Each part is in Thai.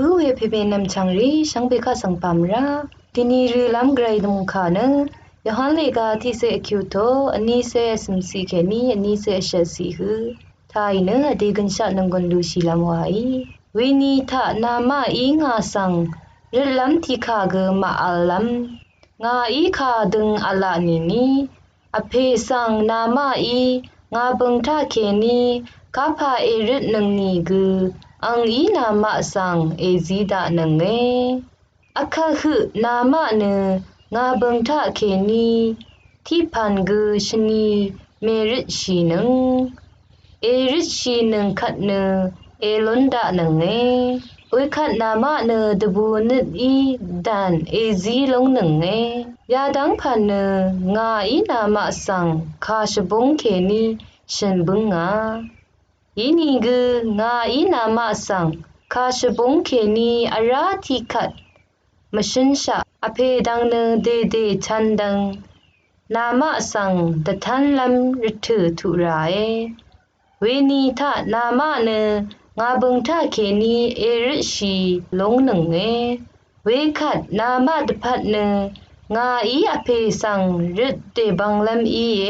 ผู้เวเพเปนำชังรีชังเบคะสังปามราตินีรีลัมไกรดมุขานะยหันเลกาที่เซคิวโตอันนี้เซสมซีเคนีอันนี้เซเชซีฮือทายเนอเดกันชะนังกอนดูชิลามวาอีวินีทะนามาอีงาสังริลัมทิคาเกมาอัลลัมงาอีคาดึงอัลลานีนีอเพสังนามาอีงาบังทะเคนีกาพาเอริดนังนีกืออังอีนามาสังเอซีดานังเงအခါဟုနာမနငါဘုံထခေနီတိဖန်ဂုရှနီမေရစ်ရှိနံเอริชีนึงขัดเนเอลอนดานังเงอุยขัดนามาเนดบูนิดอีดันเอซีลงนังเงยาดังพันเนงาอีนามาสังคาชบงเคนีฉันบึงงาอีนี่กืองาอีนามาสังคาชบงเคนีอาราทิขัดมชินชะอเพดังเนเดเดชันดังนามาสังตะทันลำริถือทุรายเวนีทะนามาเนงาบึงทะเคนีเอริชีลงหนึ่งเงเวขัดนามาตพัดเนงาอีอเพสังริเตบังลำอีเอ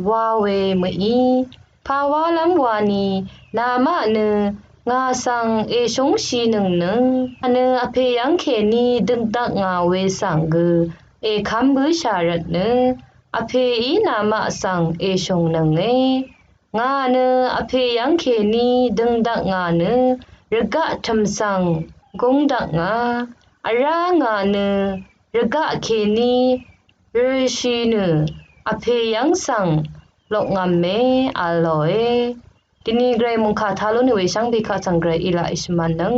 วาเวมอีภาวะลำวานีนามาเนงาสังเอชงชีหนึ่งอันอเพยังเคนีดึงตักงาเวสังกือเอคัมบือชารัดเนอเพอีนามาสังเอชงหนึ่งเงงาเนอเพยังเคนีดึงดักงาเนรกะทำสังกงดักงาอารางาเนรกะเคนีเรชีเนอเพยังสังลกงามเมอลอยตินีเกรมุงคาทาลุนเวชังเบคาสังเกรอิลาอิสมันนัง